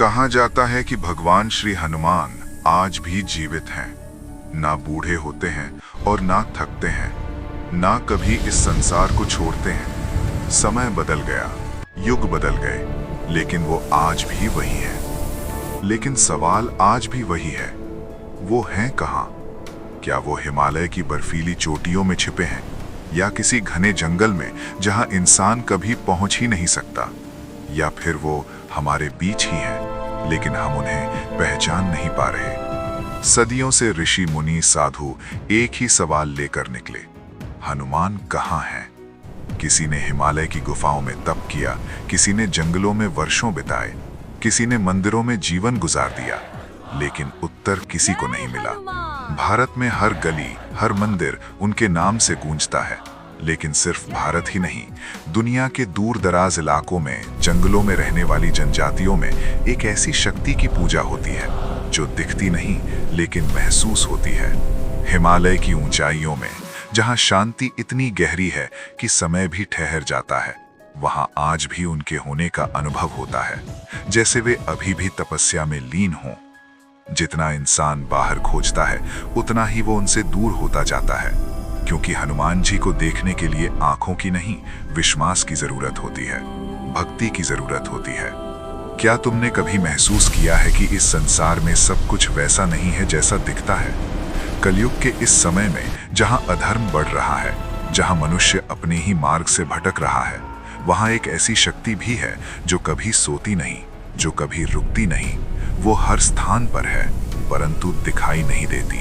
कहा जाता है कि भगवान श्री हनुमान आज भी जीवित हैं। ना बूढ़े होते हैं और ना थकते हैं, ना कभी इस संसार को छोड़ते हैं। समय बदल गया, युग बदल गए, लेकिन वो आज भी वही है। लेकिन सवाल आज भी वही है, वो हैं कहाँ? क्या वो हिमालय की बर्फीली चोटियों में छिपे हैं, या किसी घने जंगल में जहां इंसान कभी पहुंच ही नहीं सकता? या फिर वो हमारे बीच ही हैं, लेकिन हम उन्हें पहचान नहीं पा रहे। सदियों से ऋषि मुनि साधु एक ही सवाल लेकर निकले, हनुमान कहाँ हैं? किसी ने हिमालय की गुफाओं में तप किया, किसी ने जंगलों में वर्षों बिताए, किसी ने मंदिरों में जीवन गुजार दिया, लेकिन उत्तर किसी को नहीं मिला। भारत में हर गली, हर मंदिर उनके नाम से गूंजता है, लेकिन सिर्फ भारत ही नहीं, दुनिया के दूर दराज इलाकों में, जंगलों में रहने वाली जनजातियों में एक ऐसी शक्ति की पूजा होती है जो दिखती नहीं लेकिन महसूस होती है। हिमालय की ऊंचाइयों में, जहां शांति इतनी गहरी है कि समय भी ठहर जाता है, वहां आज भी उनके होने का अनुभव होता है, जैसे वे अभी भी तपस्या में लीन हों। जितना इंसान बाहर खोजता है, उतना ही वो उनसे दूर होता जाता है, क्योंकि हनुमान जी को देखने के लिए आंखों की नहीं, विश्वास की जरूरत होती है, भक्ति की जरूरत होती है। क्या तुमने कभी महसूस किया है कि इस संसार में सब कुछ वैसा नहीं है जैसा दिखता है? कलयुग के इस समय में, जहां अधर्म बढ़ रहा है, जहां मनुष्य अपने ही मार्ग से भटक रहा है, वहां एक ऐसी शक्ति भी है जो कभी सोती नहीं, जो कभी रुकती नहीं। वो हर स्थान पर है, परंतु दिखाई नहीं देती।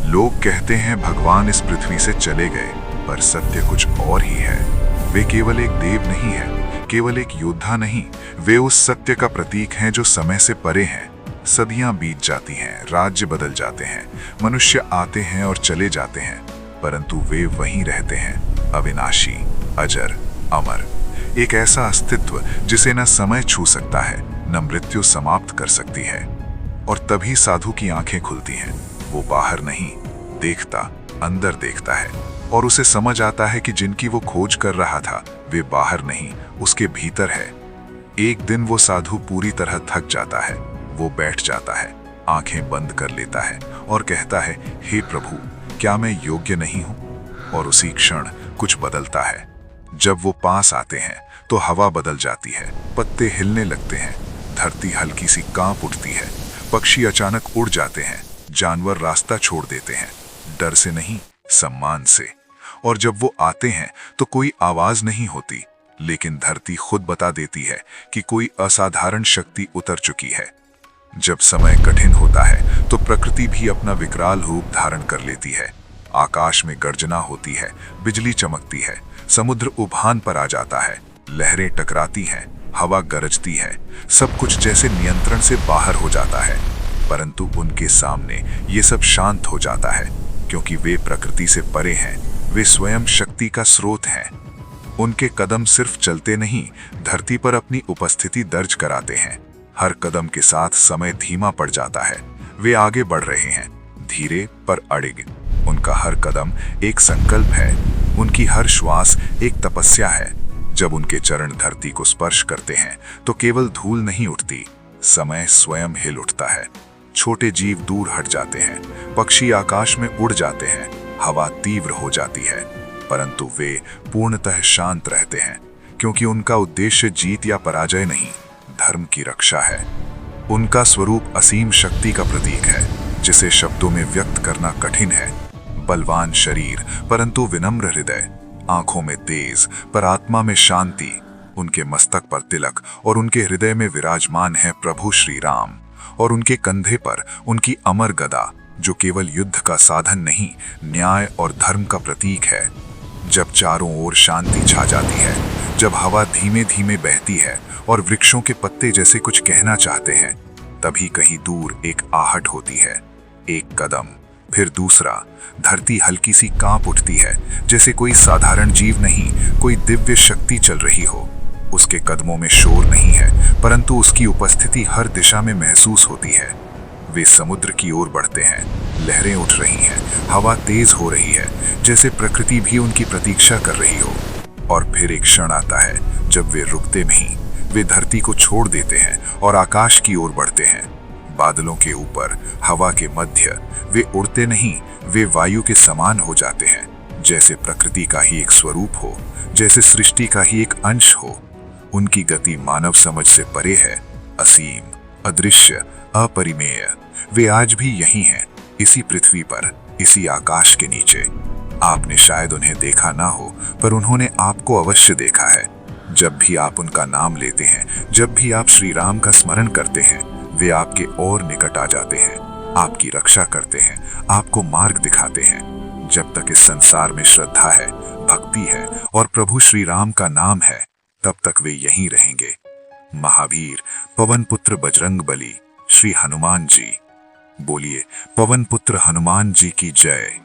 लोग कहते हैं भगवान इस पृथ्वी से चले गए, पर सत्य कुछ और ही है। वे केवल एक देव नहीं है, केवल एक योद्धा नहीं, वे उस सत्य का प्रतीक हैं जो समय से परे हैं। सदियां बीत जाती हैं, राज्य बदल जाते हैं, मनुष्य आते हैं और चले जाते हैं, परंतु वे वहीं रहते हैं, अविनाशी, अजर, अमर। एक ऐसा अस्तित्व जिसे न समय छू सकता है, न मृत्यु समाप्त कर सकती है। और तभी साधु की आंखें खुलती हैं। वो बाहर नहीं देखता, अंदर देखता है, और उसे समझ आता है कि जिनकी वो खोज कर रहा था, वे बाहर नहीं, उसके भीतर है। एक दिन वो साधु पूरी तरह थक जाता है। वो बैठ जाता है, आंखें बंद कर लेता है और कहता है, हे प्रभु, क्या मैं योग्य नहीं हूं? और उसी क्षण कुछ बदलता है। जब वो पास आते हैं तो हवा बदल जाती है, पत्ते हिलने लगते हैं, धरती हल्की सी कांप उठती है, पक्षी अचानक उड़ जाते हैं, जानवर रास्ता छोड़ देते हैं, डर से नहीं, सम्मान से। और जब वो आते हैं तो कोई आवाज नहीं होती, लेकिन धरती खुद बता देती है कि कोई असाधारण शक्ति उतर चुकी है। जब समय कठिन होता है तो प्रकृति भी अपना विकराल रूप धारण कर लेती है। आकाश में गर्जना होती है, बिजली चमकती है, समुद्र उफान पर आ जाता है, लहरें टकराती हैं, हवा गरजती है, सब कुछ जैसे नियंत्रण से बाहर हो जाता है। परंतु उनके सामने ये सब शांत हो जाता है, क्योंकि वे प्रकृति से परे हैं, वे स्वयं शक्ति का स्रोत हैं। उनके कदम सिर्फ चलते नहीं, धरती पर अपनी उपस्थिति दर्ज कराते हैं। हर कदम के साथ समय धीमा पड़ जाता है। वे आगे बढ़ रहे हैं, धीरे पर अड़िग। उनका हर कदम एक संकल्प है, उनकी हर श्वास एक तपस्या है। जब उनके चरण धरती को स्पर्श करते हैं तो केवल धूल नहीं उठती, समय स्वयं हिल उठता है। छोटे जीव दूर हट जाते हैं, पक्षी आकाश में उड़ जाते हैं, हवा तीव्र हो जाती है, परंतु वे पूर्णतः शांत रहते हैं, क्योंकि उनका उद्देश्य जीत या पराजय नहीं, धर्म की रक्षा है। उनका स्वरूप असीम शक्ति का प्रतीक है, जिसे शब्दों में व्यक्त करना कठिन है। बलवान शरीर परंतु विनम्र हृदय, आंखों में तेज पर आत्मा में शांति। उनके मस्तक पर तिलक और उनके हृदय में विराजमान है प्रभु श्री राम, और उनके कंधे पर उनकी अमर गदा, जो केवल युद्ध का साधन नहीं, न्याय और धर्म का प्रतीक है। जब चारों ओर शांति छा जाती है, जब हवा धीमे धीमे बहती है और वृक्षों के पत्ते जैसे कुछ कहना चाहते हैं, तभी कहीं दूर एक आहट होती है। एक कदम, फिर दूसरा, धरती हल्की सी कांप उठती है, जैसे कोई साधारण जीव नहीं, कोई दिव्य शक्ति चल रही हो। उसके कदमों में शोर नहीं है, परंतु उसकी उपस्थिति हर दिशा में महसूस होती है। वे समुद्र की ओर बढ़ते हैं, लहरें उठ रही हैं, हवा तेज हो रही है, जैसे प्रकृति भी उनकी प्रतीक्षा कर रही हो। और फिर एक क्षण आता है जब वे रुकते नहीं, वे धरती को छोड़ देते हैं और आकाश की ओर बढ़ते हैं। बादलों के ऊपर, हवा के मध्य वे उड़ते नहीं, वे वायु के समान हो जाते हैं, जैसे प्रकृति का ही एक स्वरूप हो, जैसे सृष्टि का ही एक अंश हो। उनकी गति मानव समझ से परे है, असीम, अदृश्य, अपरिमेय। वे आज भी यही हैं, इसी पृथ्वी पर, इसी आकाश के नीचे। आपने शायद उन्हें देखा ना हो, पर उन्होंने आपको अवश्य देखा है। जब भी आप उनका नाम लेते हैं, जब भी आप श्री राम का स्मरण करते हैं, वे आपके और निकट आ जाते हैं, आपकी रक्षा करते हैं, आपको मार्ग दिखाते हैं। जब तक इस संसार में श्रद्धा है, भक्ति है और प्रभु श्री राम का नाम है, तब तक वे यहीं रहेंगे। महावीर पवन पुत्र बजरंग बली, श्री हनुमान जी। बोलिए पवन पुत्र हनुमान जी की जय।